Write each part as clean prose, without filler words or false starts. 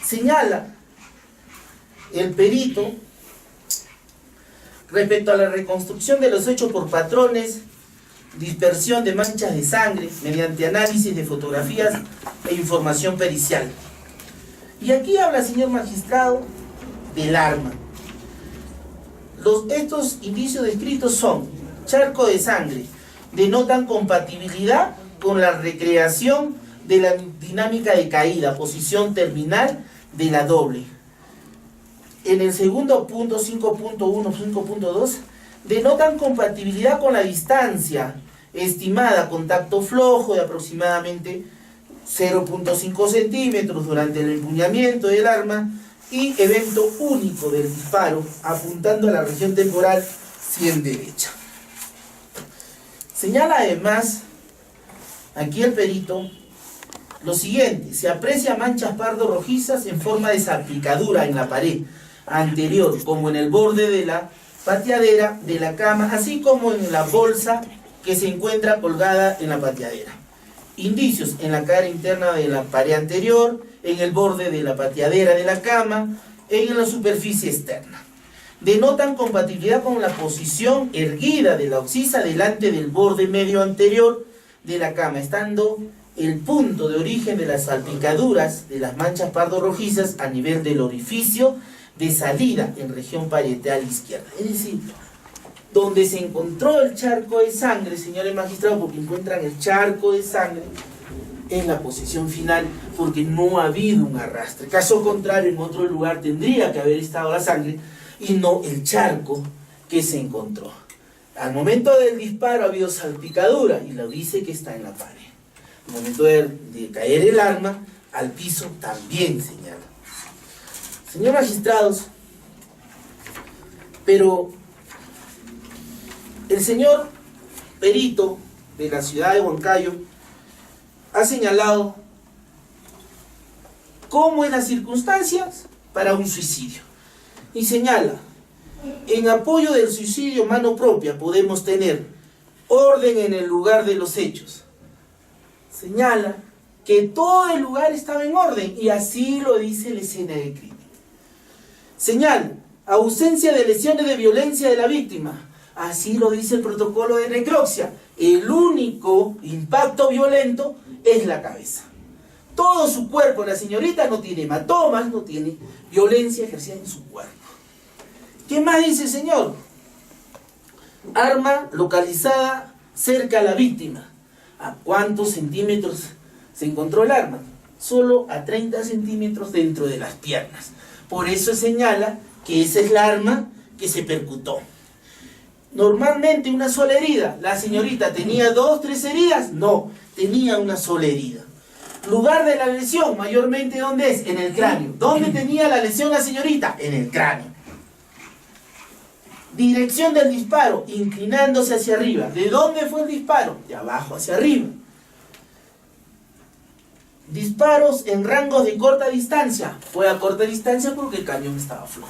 Señala el perito respecto a la reconstrucción de los hechos por patrones, dispersión de manchas de sangre mediante análisis de fotografías e información pericial. Y aquí habla, señor magistrado, del arma. Estos indicios descritos son: charco de sangre, denotan compatibilidad con la recreación de la dinámica de caída, posición terminal de la doble. En el segundo punto, 5.1, 5.2, denotan compatibilidad con la distancia estimada, contacto flojo de aproximadamente 0.5 centímetros durante el empuñamiento del arma y evento único del disparo, apuntando a la región temporal 100 derecha. Señala además aquí el perito lo siguiente: se aprecia manchas pardo rojizas en forma de salpicadura en la pared anterior, como en el borde de la pateadera de la cama, así como en la bolsa que se encuentra colgada en la pateadera. Indicios en la cara interna de la pared anterior, en el borde de la pateadera de la cama, en la superficie externa. Denotan compatibilidad con la posición erguida de la occisa delante del borde medio anterior de la cama, estando el punto de origen de las salpicaduras de las manchas pardo rojizas a nivel del orificio de salida en región parietal izquierda. Es decir, donde se encontró el charco de sangre, señores magistrados, porque encuentran el charco de sangre en la posición final, porque no ha habido un arrastre. Caso contrario, en otro lugar tendría que haber estado la sangre y no el charco que se encontró. Al momento del disparo ha habido salpicadura y lo dice que está en la pared. Al momento de caer el arma al piso también señala. Señor magistrados, pero el señor perito de la ciudad de Huancayo ha señalado cómo es las circunstancias para un suicidio. Y señala: en apoyo del suicidio mano propia podemos tener orden en el lugar de los hechos. Señala que todo el lugar estaba en orden y así lo dice la escena de crimen. Señala: ausencia de lesiones de violencia de la víctima. Así lo dice el protocolo de necropsia. El único impacto violento es la cabeza. Todo su cuerpo, la señorita no tiene hematomas, no tiene violencia ejercida en su cuerpo. ¿Qué más dice el señor? Arma localizada cerca a la víctima. ¿A cuántos centímetros se encontró el arma? Solo a 30 centímetros dentro de las piernas. Por eso señala que esa es la arma que se percutó. Normalmente una sola herida. ¿La señorita tenía 2, 3 heridas? No, tenía una sola herida. Lugar de la lesión, mayormente ¿dónde es? En el cráneo. ¿Dónde tenía la lesión la señorita? En el cráneo. Dirección del disparo, inclinándose hacia arriba. ¿De dónde fue el disparo? De abajo hacia arriba. Disparos en rangos de corta distancia. Fue a corta distancia porque el cañón estaba flojo.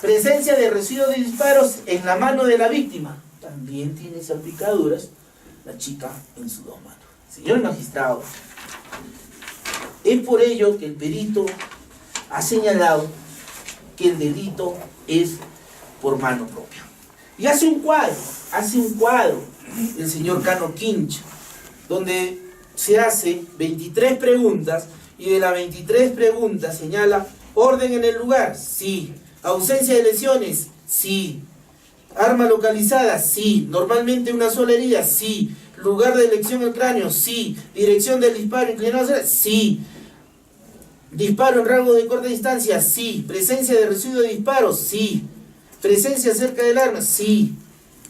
Presencia de residuos de disparos en la mano de la víctima. También tiene salpicaduras la chica en sus 2 manos. Señor magistrado, es por ello que el perito ha señalado que el delito es por mano propia. Y hace un cuadro el señor Cano Quincha, donde se hace 23 preguntas y de las 23 preguntas señala: orden en el lugar, sí. Ausencia de lesiones, sí. Arma localizada, sí. Normalmente una sola herida, sí. Lugar de elección del cráneo, sí. Dirección del disparo inclinado, sí. Disparo en rango de corta distancia, sí. Presencia de residuo de disparos, sí. Presencia cerca del arma, sí.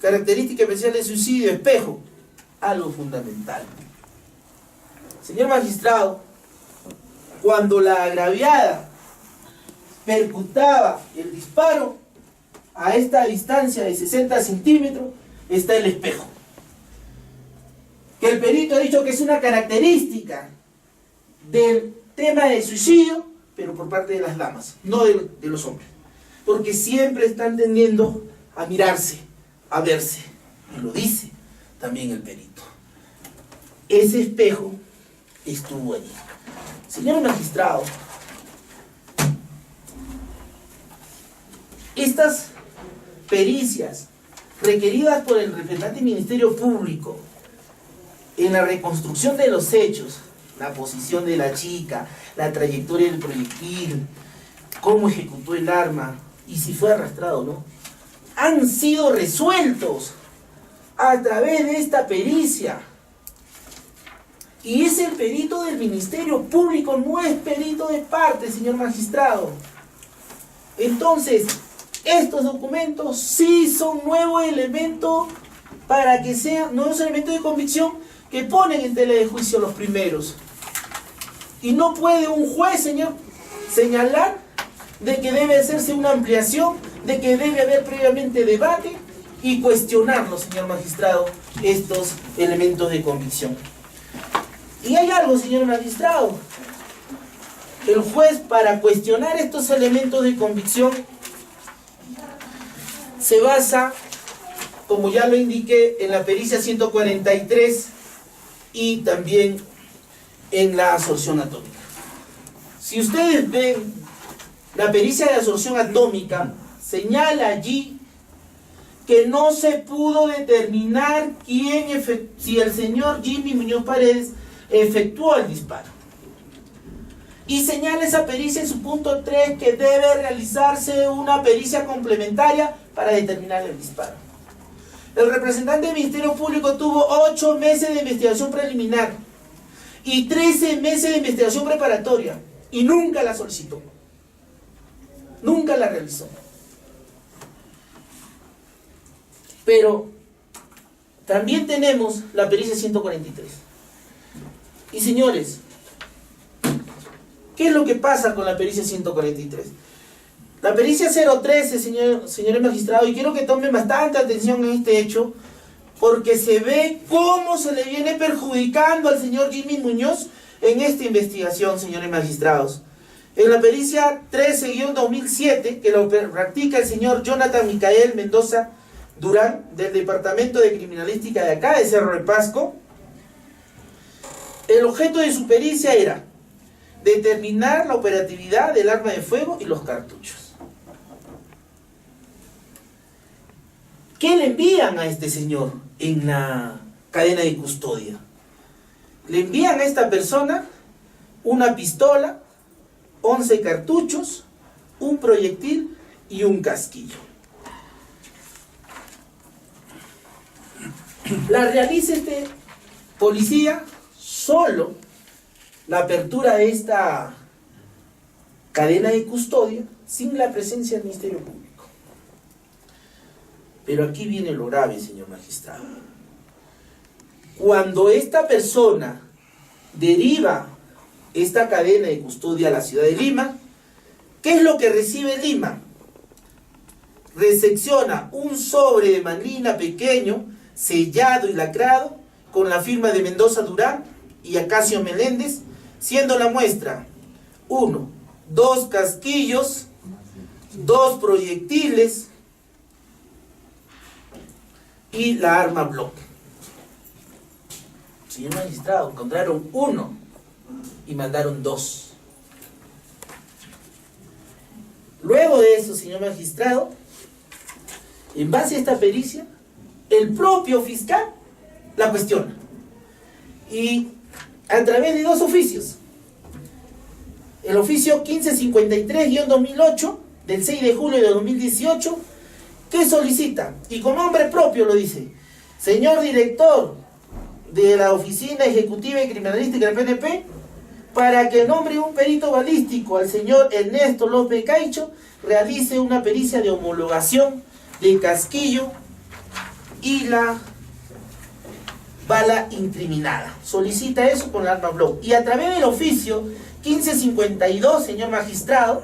Característica especial de suicidio, espejo. Algo fundamental. Señor magistrado, cuando la agraviada percutaba el disparo a esta distancia de 60 centímetros, está el espejo. Que el perito ha dicho que es una característica del tema de suicidio, pero por parte de las damas, no de los hombres. Porque siempre están tendiendo a mirarse, a verse. Y lo dice también el perito. Ese espejo estuvo allí. Señor magistrado, estas pericias requeridas por el representante del Ministerio Público en la reconstrucción de los hechos, la posición de la chica, la trayectoria del proyectil, cómo ejecutó el arma y si fue arrastrado o no, han sido resueltos a través de esta pericia. Y es el perito del Ministerio Público, no es perito de parte, señor magistrado. Entonces, estos documentos sí son nuevos elementos para que sean nuevos elementos de convicción que ponen en tela de juicio los primeros. Y no puede un juez, señor, señalar de que debe hacerse una ampliación, de que debe haber previamente debate y cuestionarlo, señor magistrado, estos elementos de convicción. Y hay algo, señor magistrado. El juez, para cuestionar estos elementos de convicción, se basa, como ya lo indiqué, en la pericia 143 y también en la absorción atómica. Si ustedes ven, la pericia de absorción atómica señala allí que no se pudo determinar si el señor Jimmy Muñoz Paredes efectuó el disparo. Y señala esa pericia en su punto 3 que debe realizarse una pericia complementaria para determinar el disparo. El representante del Ministerio Público tuvo 8 meses de investigación preliminar y 13 meses de investigación preparatoria y nunca la solicitó. Nunca la realizó. Pero también tenemos la pericia 143. Y señores, ¿qué es lo que pasa con la pericia 143? La pericia 013, señores magistrados, y quiero que tomen bastante atención en este hecho, porque se ve cómo se le viene perjudicando al señor Jimmy Muñoz en esta investigación, señores magistrados. En la pericia 13-2007, que lo practica el señor Jonathan Micael Mendoza Durán, del Departamento de Criminalística de acá, de Cerro de Pasco, el objeto de su pericia era determinar la operatividad del arma de fuego y los cartuchos. ¿Qué le envían a este señor en la cadena de custodia? Le envían a esta persona una pistola, 11 cartuchos, un proyectil y un casquillo. La realiza este policía solo, la apertura de esta cadena de custodia sin la presencia del Ministerio Público. Pero aquí viene lo grave, señor magistrado. Cuando esta persona deriva esta cadena de custodia a la ciudad de Lima, ¿qué es lo que recibe Lima? Recepciona un sobre de manila pequeño, sellado y lacrado, con la firma de Mendoza Durán y Acacio Meléndez, siendo la muestra 1, 2 casquillos, 2 proyectiles y la arma Block. Señor magistrado, encontraron 1 y mandaron 2. Luego de eso, señor magistrado, en base a esta pericia, el propio fiscal la cuestiona. Y a través de 2 oficios. El oficio 1553-2008 del 6 de julio de 2018, que solicita, y con nombre propio lo dice: señor director de la Oficina Ejecutiva y Criminalística del PNP, para que nombre un perito balístico al señor Ernesto López Caicho, realice una pericia de homologación del casquillo y la bala incriminada. Solicita eso con el arma Block. Y a través del oficio 1552, señor magistrado,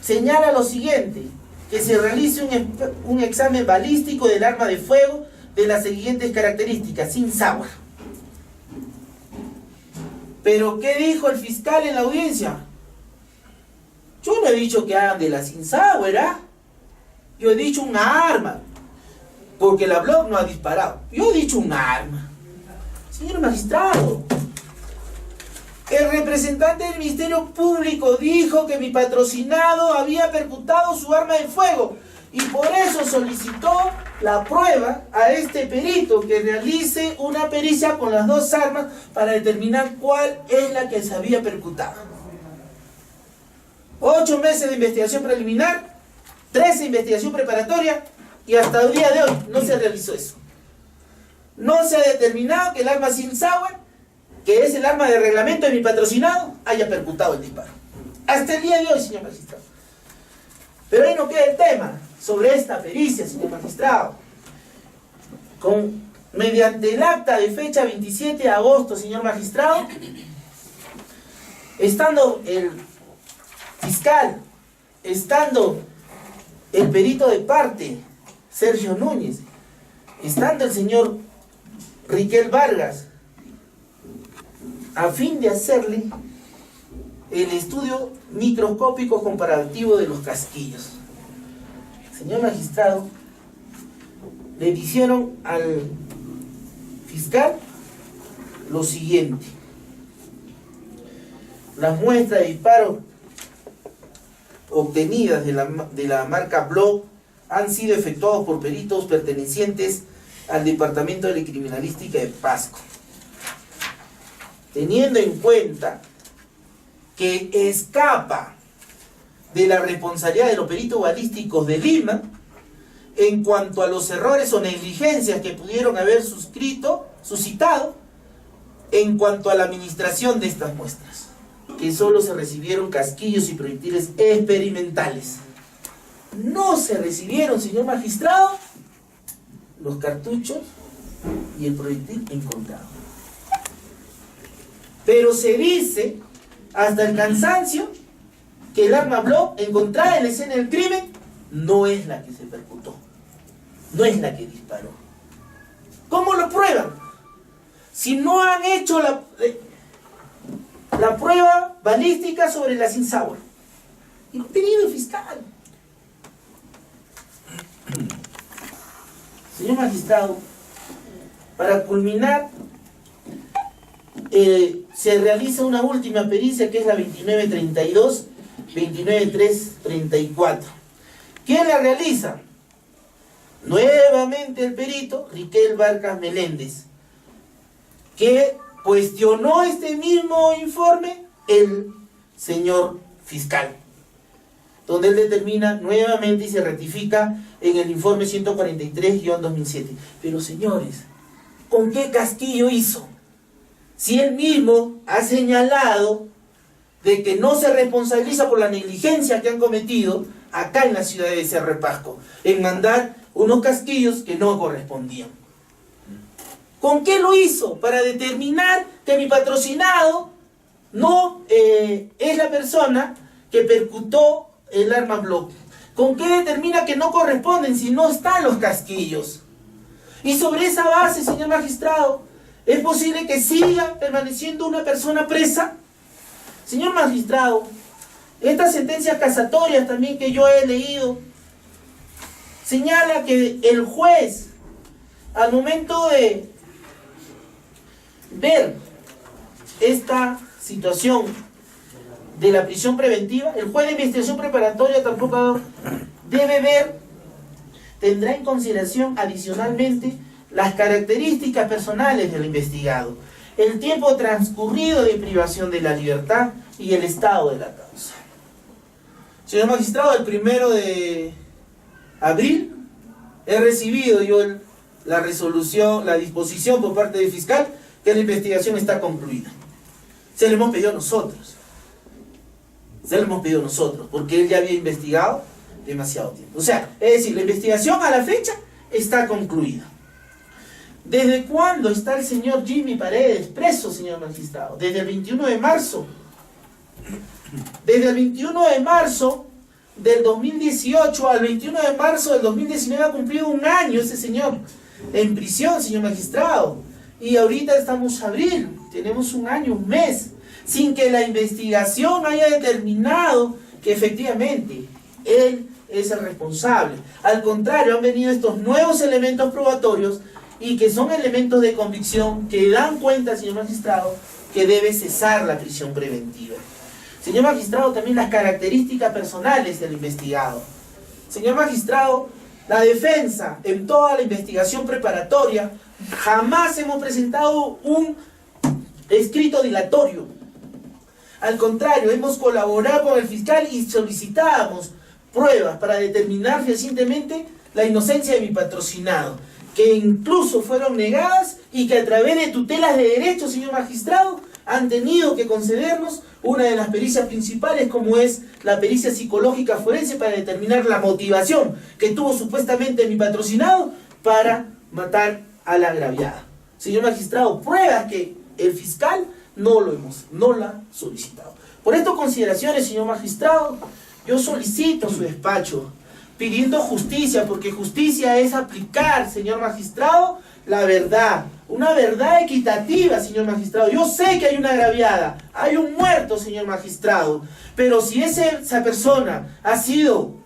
señala lo siguiente: que se realice un examen balístico del arma de fuego de las siguientes características, sin Sauer. ¿Pero qué dijo el fiscal en la audiencia? Yo no he dicho que hagan de la sin Sauer, ¿ah? Yo he dicho una arma, porque la Block no ha disparado. Yo he dicho un arma. Señor magistrado, El representante del Ministerio Público dijo que mi patrocinado había percutado su arma de fuego y por eso solicitó la prueba a este perito que realice una pericia con las dos armas para determinar cuál es la que se había percutado. 8 meses de investigación preliminar, 13 de investigación preparatoria y hasta el día de hoy no se realizó eso. No se ha determinado que el arma Sig Sauer, que es el arma de reglamento de mi patrocinado, haya percutado el disparo. Hasta el día de hoy, señor magistrado. Pero ahí no queda el tema sobre esta pericia, señor magistrado. Mediante el acta de fecha 27 de agosto, señor magistrado, estando el fiscal, estando el perito de parte, Sergio Núñez, estando el señor Riquel Vargas, a fin de hacerle el estudio microscópico comparativo de los casquillos. Señor magistrado, le dijeron al fiscal lo siguiente: las muestras de disparo obtenidas de la marca Block han sido efectuados por peritos pertenecientes al Departamento de Criminalística de Pasco. Teniendo en cuenta que escapa de la responsabilidad de los peritos balísticos de Lima en cuanto a los errores o negligencias que pudieron haber suscitado en cuanto a la administración de estas muestras, que solo se recibieron casquillos y proyectiles experimentales. No se recibieron, señor magistrado, los cartuchos y el proyectil encontrado. Pero se dice hasta el cansancio que el arma Block encontrada en la escena del crimen no es la que se percutó, no es la que disparó. ¿Cómo lo prueban? Si no han hecho la prueba balística sobre la Sig Sauer. Y lo ha pedido el fiscal. Señor magistrado, para culminar, se realiza una última pericia que es la 2932, 29334. ¿Quién la realiza? Nuevamente el perito Riquel Vargas Meléndez, que cuestionó este mismo informe el señor fiscal, donde él determina nuevamente y se ratifica en el informe 143-2007. Pero señores, ¿con qué casquillo hizo? Si él mismo ha señalado de que no se responsabiliza por la negligencia que han cometido acá en la ciudad de Cerro Pasco, en mandar unos casquillos que no correspondían. ¿Con qué lo hizo? Para determinar que mi patrocinado no es la persona que percutó el arma Block. ¿Con qué determina que no corresponden si no están los casquillos? Y sobre esa base, señor magistrado, ¿es posible que siga permaneciendo una persona presa? Señor magistrado, estas sentencias casatorias también que yo he leído, señala que el juez, al momento de ver esta situación de la prisión preventiva, el juez de investigación preparatoria tampoco debe ver, tendrá en consideración adicionalmente las características personales del investigado, el tiempo transcurrido de privación de la libertad y el estado de la causa. Señor magistrado, el 1 de abril he recibido yo la resolución, la disposición por parte del fiscal que la investigación está concluida. Se lo hemos pedido nosotros. Porque él ya había investigado demasiado tiempo. O sea, es decir, la investigación a la fecha está concluida. ¿Desde cuándo está el señor Jimmy Paredes preso, señor magistrado? Desde el 21 de marzo. Desde el 21 de marzo del 2018 al 21 de marzo del 2019 ha cumplido un año ese señor en prisión, señor magistrado. Y ahorita estamos en abril, tenemos un año, un mes, sin que la investigación haya determinado que efectivamente él es el responsable. Al contrario, han venido estos nuevos elementos probatorios y que son elementos de convicción que dan cuenta, señor magistrado, que debe cesar la prisión preventiva. Señor magistrado, también las características personales del investigado. Señor magistrado, la defensa en toda la investigación preparatoria jamás hemos presentado un escrito dilatorio. Al contrario, hemos colaborado con el fiscal y solicitábamos pruebas para determinar fehacientemente la inocencia de mi patrocinado, que incluso fueron negadas y que a través de tutelas de derecho, señor magistrado, han tenido que concedernos una de las pericias principales, como es la pericia psicológica forense, para determinar la motivación que tuvo supuestamente mi patrocinado para matar a la agraviada. Señor magistrado, pruebas que el fiscal no la ha solicitado. Por estas consideraciones, señor magistrado, yo solicito su despacho pidiendo justicia, porque justicia es aplicar, señor magistrado, la verdad, una verdad equitativa, señor magistrado. Yo sé que hay una agraviada, hay un muerto, señor magistrado, pero si esa persona ha sido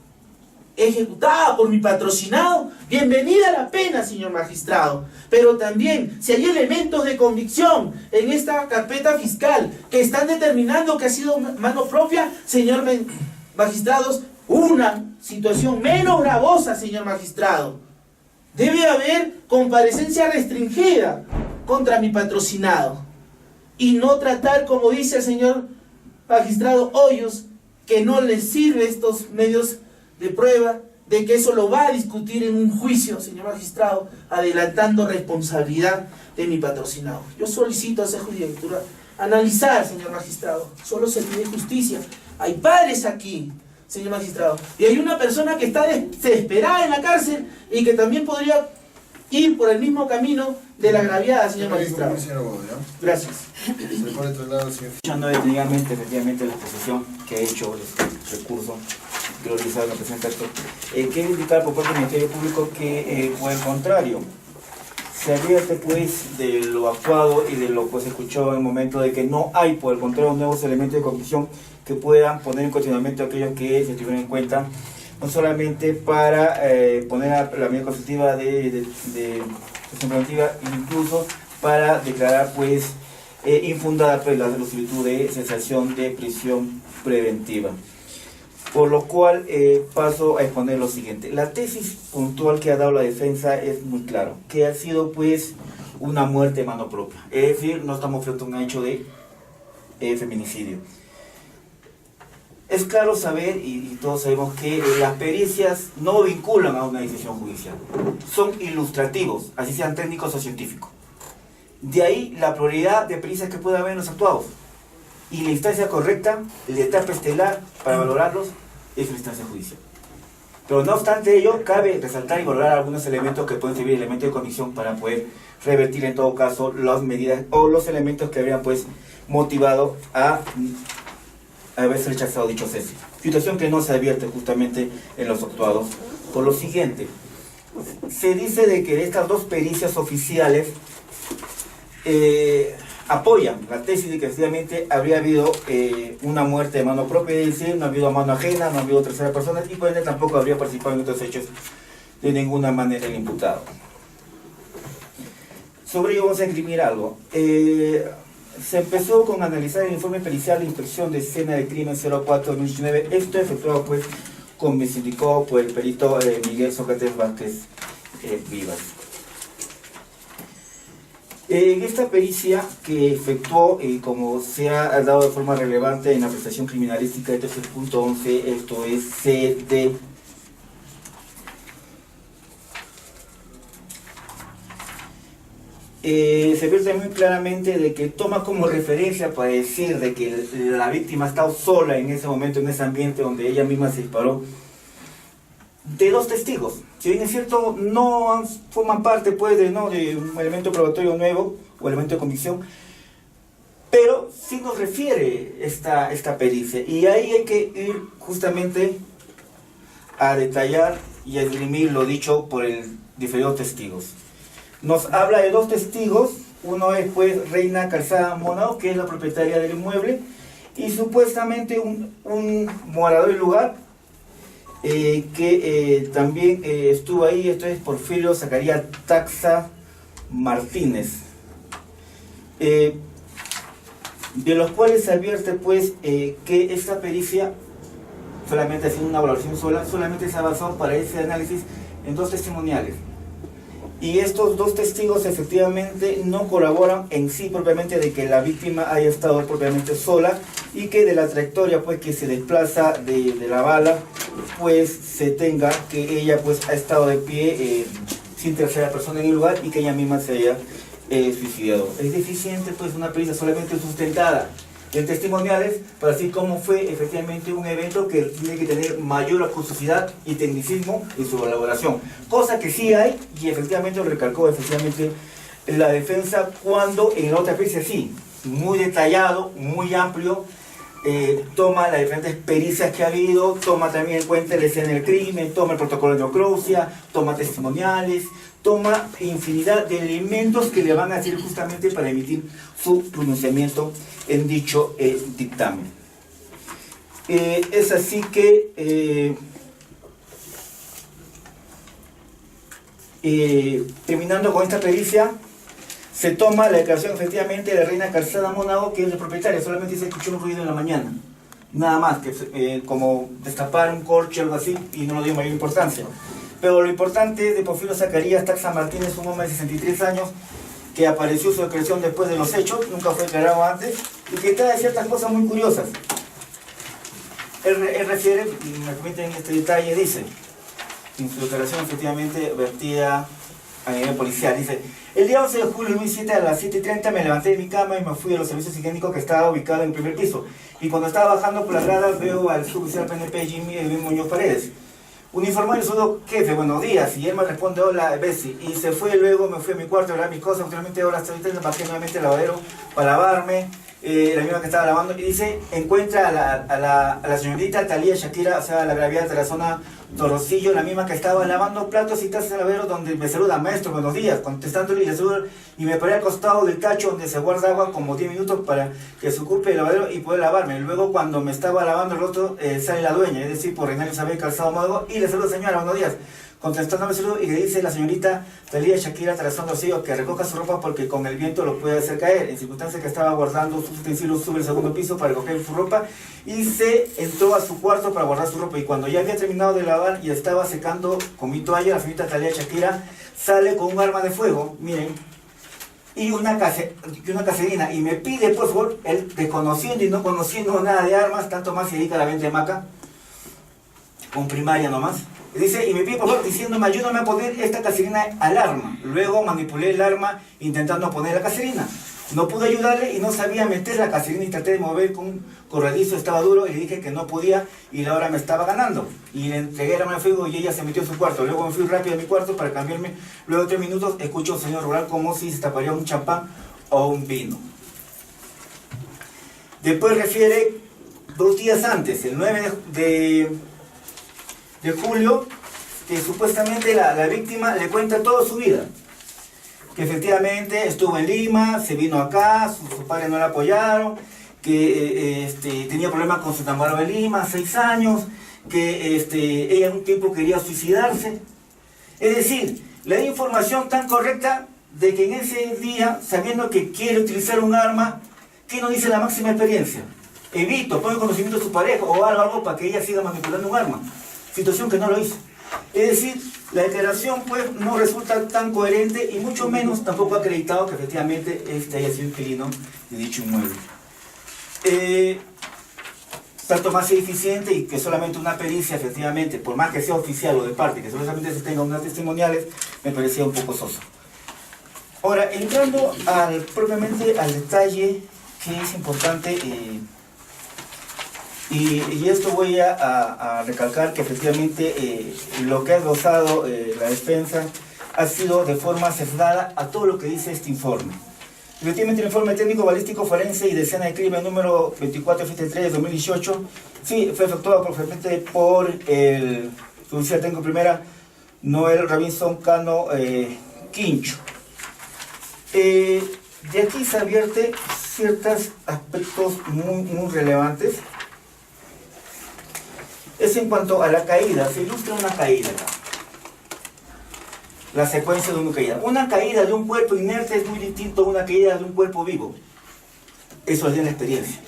ejecutada por mi patrocinado, bienvenida a la pena, señor magistrado. Pero también, si hay elementos de convicción en esta carpeta fiscal que están determinando que ha sido mano propia, señor magistrados, una situación menos gravosa, señor magistrado. Debe haber comparecencia restringida contra mi patrocinado y no tratar, como dice el señor magistrado Hoyos, que no les sirve estos medios de prueba, de que eso lo va a discutir en un juicio, señor magistrado, adelantando responsabilidad de mi patrocinado. Yo solicito a esa judicatura analizar, señor magistrado, solo se pide justicia. Hay padres aquí, señor magistrado, y hay una persona que está desesperada en la cárcel y que también podría ir por el mismo camino de la agraviada, señor magistrado. Gracias. Escuchando detenidamente, efectivamente, la exposición que ha hecho el recurso que lo realizado el representante, quiero indicar por parte del Ministerio Público que, por el contrario, se advierte pues de lo actuado y de lo que se escuchó en el momento de que no hay, por el contrario, nuevos elementos de convicción que puedan poner en cuestionamiento aquellos que se tuvieron en cuenta, no solamente para poner la medida constitutiva de prisión preventiva, incluso para declarar pues infundada pues, la solicitud de cesación de prisión preventiva. Por lo cual paso a exponer lo siguiente. La tesis puntual que ha dado la defensa es muy claro, que ha sido pues una muerte de mano propia. Es decir, no estamos frente a un hecho de feminicidio. Es claro saber, y todos sabemos, que las pericias no vinculan a una decisión judicial. Son ilustrativos, así sean técnicos o científicos. De ahí la probabilidad de pericias que pueda haber en los actuados. Y la instancia correcta, la etapa estelar para valorarlos, es la instancia judicial. Pero no obstante ello, cabe resaltar y valorar algunos elementos que pueden servir elementos de convicción para poder revertir en todo caso las medidas o los elementos que habrían pues motivado a haberse rechazado dicho cese. Situación que no se advierte justamente en los actuados. Por lo siguiente, se dice de que estas dos pericias oficiales apoyan la tesis de que efectivamente habría habido una muerte de mano propia, es decir, no ha habido mano ajena, no ha habido tercera persona y por ende tampoco habría participado en estos hechos de ninguna manera el imputado. Sobre ello vamos a escribir algo. Se empezó con analizar el informe pericial de inspección de escena de crimen 04-2019. Esto efectuado pues, como me indicó por el perito Miguel Sócrates Vázquez Vivas. En esta pericia que efectuó, como se ha dado de forma relevante en la prestación criminalística del 3.11, esto es CD, se ve muy claramente de que toma como referencia para decir de que la víctima ha estado sola en ese momento, en ese ambiente donde ella misma se disparó, de dos testigos. Si bien es cierto, no forman parte pues, de un elemento probatorio nuevo o elemento de convicción, pero sí nos refiere esta pericia. Y ahí hay que ir justamente a detallar y a esgrimir lo dicho por el diferidos testigos. Nos habla de dos testigos, uno es pues Reina Calzada Monao, que es la propietaria del inmueble, y supuestamente un morador del lugar, que también estuvo ahí, esto es Porfirio Zacarías Taxa Martínez. de los cuales se advierte pues que esta pericia, solamente haciendo una valoración sola, solamente se ha basado para ese análisis en 2 testimoniales. Y estos 2 testigos efectivamente no colaboran en sí propiamente de que la víctima haya estado propiamente sola, y que de la trayectoria pues que se desplaza de la bala pues se tenga que ella pues ha estado de pie sin tercera persona en el lugar, y que ella misma se haya suicidado. Es deficiente pues una pericia solamente sustentada en testimoniales para decir cómo fue efectivamente un evento que tiene que tener mayor acuosidad y tecnicismo en su elaboración, cosa que sí hay, y efectivamente lo recalcó efectivamente la defensa cuando en la otra pericia sí, muy detallado, muy amplio, toma las diferentes pericias que ha habido, toma también en cuenta la escena del crimen, toma el protocolo de necropsia, toma testimoniales, toma infinidad de elementos que le van a servir justamente para emitir su pronunciamiento en dicho dictamen. Es así que, terminando con esta pericia, se toma la declaración efectivamente de la reina Calzada Monago, que es la propietaria. Solamente se escuchó un ruido en la mañana, nada más, que como destapar un corche o algo así, y no le dio mayor importancia. Pero lo importante es de Porfirio Zacarías Taxa Martínez, un hombre de 63 años, que apareció su declaración después de los hechos, nunca fue declarado antes, y que trae ciertas cosas muy curiosas. Él refiere, y me permiten este detalle, dice, en su declaración efectivamente vertida a nivel policial, dice: el día 11 de julio de 2007 a las 7:30 me levanté de mi cama y me fui a los servicios higiénicos que estaba ubicado en el primer piso, y cuando estaba bajando por las gradas veo al suboficial PNP Jimmy Edwin Muñoz Paredes. Uniformado y sudo: jefe, buenos días. Y él me responde: hola, Bessie. Y se fue. Luego me fui a mi cuarto a grabar mis cosas. Finalmente ahora hasta ahorita me bajé nuevamente al lavadero para lavarme, la misma que estaba lavando. Y dice: encuentra a la señorita Talía Shakira, o sea, la gravedad de la zona Torocillo, la misma que estaba lavando platos y tazas en el lavadero, donde me saluda: maestro, buenos días, contestándole, y le saludo, y me paré al costado del tacho donde se guarda agua como 10 minutos para que se ocupe el lavadero y poder lavarme. Luego, cuando me estaba lavando el otro, sale la dueña, es decir, por Reina Isabel Calzado Monago, y le saluda: señora, buenos días, contestándome el saludo, y le dice la señorita Talía Shakira Tarazón Torocillo que recoja su ropa porque con el viento lo puede hacer caer, en circunstancias que estaba guardando sus utensilios sobre el segundo piso para recoger su ropa, y se entró a su cuarto para guardar su ropa. Y cuando ya había terminado de lavar y estaba secando con mi toalla, la señorita Talía Shakira sale con un arma de fuego, miren, y una caserina, y me pide por favor, él desconociendo y no conociendo nada de armas, tanto más se dedica a la venta de maca, con primaria nomás, dice, y me pide por favor diciéndome: ayúdame a poner esta caserina al arma. Luego manipulé el arma intentando poner la caserina. No pude ayudarle y no sabía meter la caserina, y traté de mover con un corredizo, estaba duro, y le dije que no podía, y la hora me estaba ganando. Y le entregué el arma de fuego y ella se metió en su cuarto. Luego me fui rápido a mi cuarto para cambiarme. Luego de 3 minutos escucho a un señor rural como si se taparía un champán o un vino. Después refiere 2 días antes, el 9 de julio, que supuestamente la víctima le cuenta toda su vida. Que efectivamente estuvo en Lima, se vino acá, sus padres no la apoyaron, que tenía problemas con su enamorado de Lima, 6 años, que ella en un tiempo quería suicidarse. Es decir, le da información tan correcta de que en ese día, sabiendo que quiere utilizar un arma, ¿qué nos dice la máxima experiencia? Evito, pone conocimiento de su pareja o algo para que ella siga manipulando un arma. Situación que no lo hizo. Es decir, la declaración pues no resulta tan coherente, y mucho menos tampoco ha acreditado que efectivamente haya sido inquilino de dicho inmueble. Tanto más eficiente, y que solamente una pericia efectivamente, por más que sea oficial o de parte, que solamente se tenga unas testimoniales, me parecía un poco soso. Ahora, entrando propiamente al detalle que es importante, y esto voy a recalcar que efectivamente lo que ha glosado la defensa ha sido de forma sesgada a todo lo que dice este informe. Efectivamente, el informe técnico balístico forense y de escena de crimen número 2453 de 2018, sí, fue efectuado por el judicial técnico primera Noel Robinson Cano Quincho. De aquí se advierte ciertos aspectos muy relevantes. Es en cuanto a la caída, se ilustra una caída acá. La secuencia de una caída. Una caída de un cuerpo inerte es muy distinto a una caída de un cuerpo vivo. eso es de la experiencia.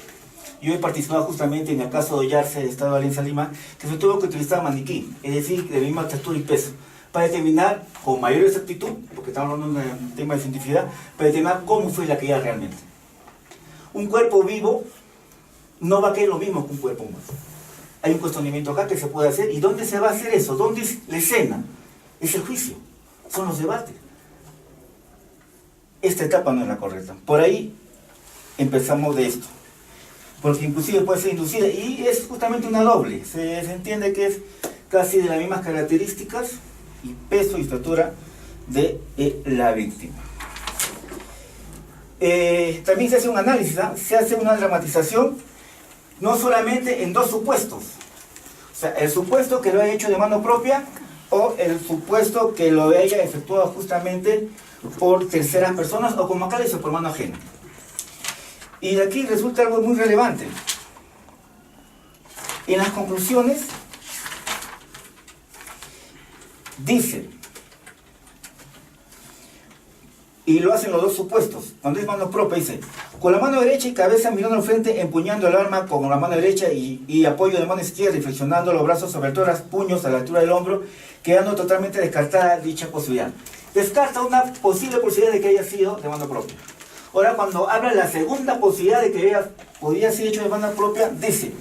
Yo he participado justamente en el caso de Yarse, del Estado de Valencia, Lima, que se tuvo que utilizar maniquí, es decir, de misma textura y peso, para determinar con mayor exactitud, porque estamos hablando de un tema de cientificidad, para determinar cómo fue la caída realmente. Un cuerpo vivo no va a caer lo mismo que un cuerpo muerto. Hay un cuestionamiento acá que se puede hacer. ¿Y dónde se va a hacer eso? ¿Dónde es la escena? Es el juicio, son los debates. Esta etapa no es la correcta. Por ahí empezamos de esto. Porque inclusive puede ser inducida y es justamente una doble. Se entiende que es casi de las mismas características y peso y estatura de la víctima. También se hace un análisis, ¿no? Se hace una dramatización no solamente en dos supuestos. O sea, el supuesto que lo haya hecho de mano propia o el supuesto que lo haya efectuado justamente por terceras personas o como acá le dice por mano ajena. Y de aquí resulta algo muy relevante. En las conclusiones dice, y lo hacen los dos supuestos, cuando es mano propia dice, con la mano derecha y cabeza mirando al frente, empuñando el arma con la mano derecha y apoyo de mano izquierda y flexionando los brazos sobre todas las puños a la altura del hombro, quedando totalmente descartada dicha posibilidad. Descarta una posible posibilidad de que haya sido de mano propia. Ahora, cuando habla de la segunda posibilidad de que podría ser hecho de mano propia, dice,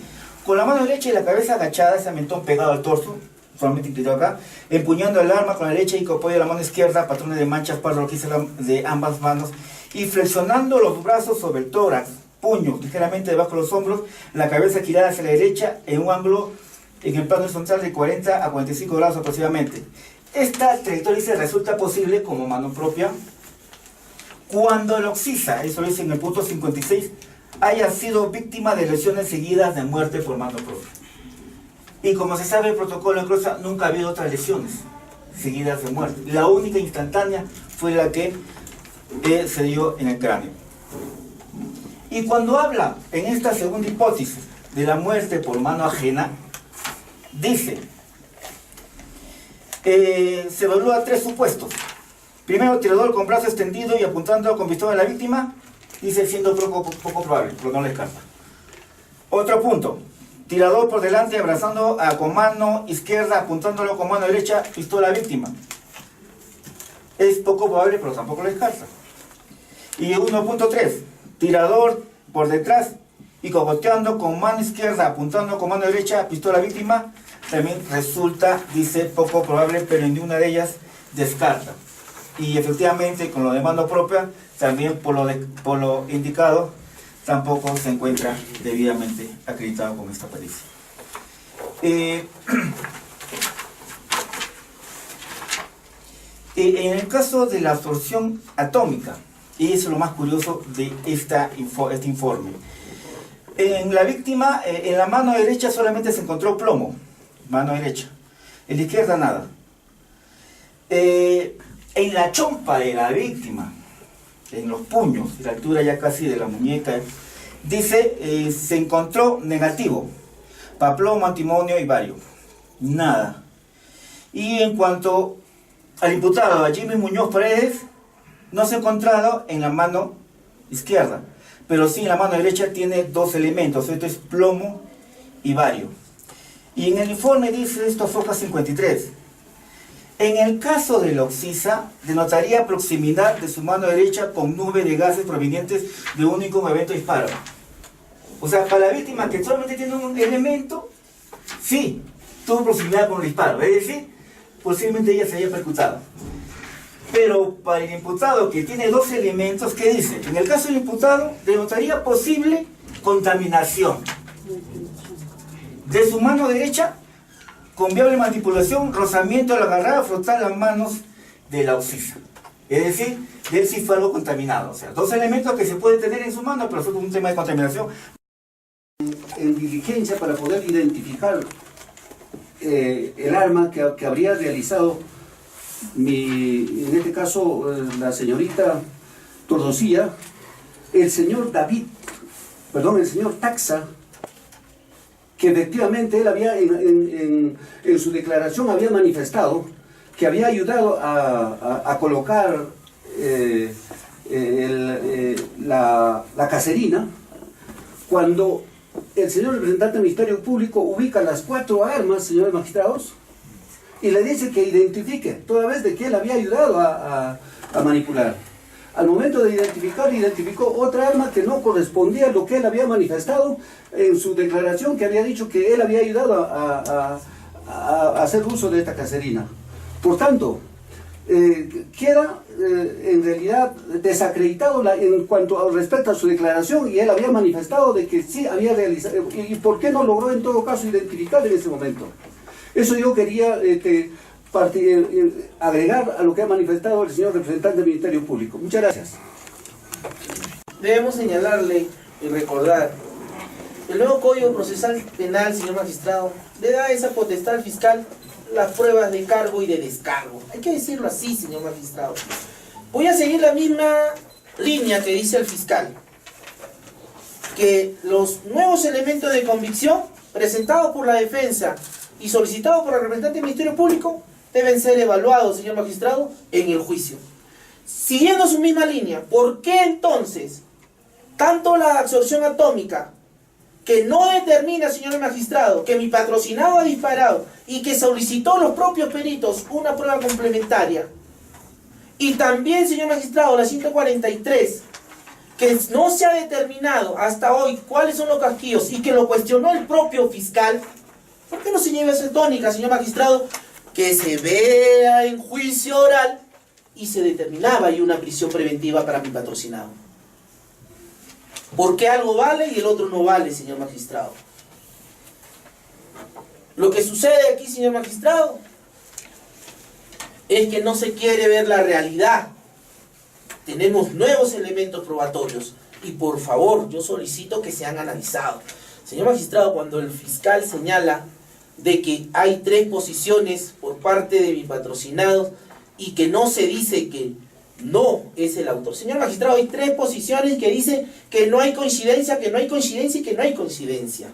con la mano derecha y la cabeza agachada, ese mentón pegado al torso, solamente incluido acá, empuñando el arma con la derecha y con apoyo de la mano izquierda, patrones de manchas parrojizas de ambas manos, y flexionando los brazos sobre el tórax, puños ligeramente debajo de los hombros, la cabeza girada hacia la derecha en un ángulo en el plano horizontal de 40 a 45 grados aproximadamente. Esta trayectoria se resulta posible como mano propia cuando el occisa, eso lo dice en el punto 56, haya sido víctima de lesiones seguidas de muerte por mano propia. Y como se sabe, el protocolo en Crosa nunca ha habido otras lesiones seguidas de muerte. La única instantánea fue la que se dio en el cráneo. Y cuando habla en esta segunda hipótesis de la muerte por mano ajena, dice, se evalúa tres supuestos. Primero, tirador con brazo extendido y apuntando con pistola a la víctima, dice siendo poco probable, porque no le escapa. Otro punto, tirador por delante abrazando con mano izquierda, apuntándolo con mano derecha, pistola a la víctima. Es poco probable, pero tampoco le descarta. Y 1.3, tirador por detrás y cogoteando con mano izquierda, apuntando con mano derecha, pistola a la víctima, también resulta, dice, poco probable, pero en ninguna de ellas descarta. Y efectivamente, con lo de mano propia, también por lo indicado, tampoco se encuentra debidamente acreditado con esta pericia. En el caso de la absorción atómica, y eso es lo más curioso de este informe. En la víctima, en la mano derecha solamente se encontró plomo, mano derecha. En la izquierda nada. En la chompa de la víctima, en los puños, a la altura ya casi de la muñeca, dice, se encontró negativo, paplomo, antimonio y bario. Nada. Y en cuanto al imputado, a Jimmy Muñoz Paredes, no se ha encontrado en la mano izquierda, pero sí en la mano derecha tiene dos elementos, esto es plomo y bario. Y en el informe dice esto, foca 53. En el caso del occisa, denotaría proximidad de su mano derecha con nube de gases provenientes de un único evento disparo. O sea, para la víctima que solamente tiene un elemento, sí, tuvo proximidad con el disparo, es decir, posiblemente ella se haya percutado. Pero para el imputado que tiene dos elementos, ¿qué dice? En el caso del imputado, denotaría posible contaminación de su mano derecha con viable manipulación, rozamiento de la agarrada, frotar las manos de la occisa. Es decir, de él sí fue algo contaminado. O sea, dos elementos que se pueden tener en su mano, pero son un tema de contaminación. En diligencia para poder identificar el arma que habría realizado en este caso la señorita Tordosía, el señor Taxa, que efectivamente él había en su declaración había manifestado que había ayudado a colocar la caserina, cuando el señor representante del Ministerio Público ubica las 4 armas, señores magistrados, y le dice que identifique, toda vez de que él había ayudado a manipular. Al momento de identificar, identificó otra arma que no correspondía a lo que él había manifestado en su declaración, que había dicho que él había ayudado a hacer uso de esta caserina. Por tanto, queda en realidad desacreditado en cuanto respecto a su declaración, y él había manifestado de que sí había realizado, y por qué no logró en todo caso identificar en ese momento. Eso yo quería agregar a lo que ha manifestado el señor representante del Ministerio Público. Muchas gracias. Debemos señalarle y recordar, el nuevo Código Procesal Penal, señor magistrado, le da esa potestad al fiscal las pruebas de cargo y de descargo. Hay que decirlo así, señor magistrado. Voy a seguir la misma línea que dice el fiscal, que los nuevos elementos de convicción presentados por la defensa y solicitados por el representante del Ministerio Público deben ser evaluados, señor magistrado, en el juicio. Siguiendo su misma línea, ¿por qué entonces tanto la absorción atómica, que no determina, señor magistrado, que mi patrocinado ha disparado y que solicitó los propios peritos una prueba complementaria, y también, señor magistrado, la 143, que no se ha determinado hasta hoy cuáles son los casquillos y que lo cuestionó el propio fiscal? ¿Por qué no se lleva esa tónica, señor magistrado? Que se vea en juicio oral y se determinaba ahí una prisión preventiva para mi patrocinado. ¿Por qué algo vale y el otro no vale, señor magistrado? Lo que sucede aquí, señor magistrado, es que no se quiere ver la realidad. Tenemos nuevos elementos probatorios y por favor, yo solicito que sean analizados. Señor magistrado, cuando el fiscal señala de que hay 3 posiciones por parte de mi patrocinado y que no se dice que no es el autor. Señor magistrado, hay 3 posiciones que dicen que no hay coincidencia, que no hay coincidencia y que no hay coincidencia.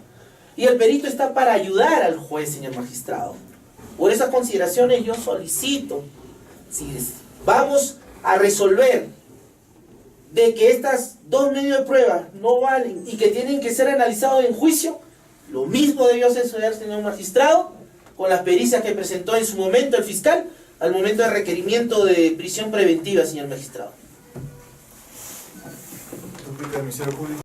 Y el perito está para ayudar al juez, señor magistrado. Por esas consideraciones yo solicito, si vamos a resolver de que estas 2 medios de prueba no valen y que tienen que ser analizados en juicio, lo mismo debió suceder, señor magistrado, con las pericias que presentó en su momento el fiscal al momento de requerimiento de prisión preventiva, señor magistrado.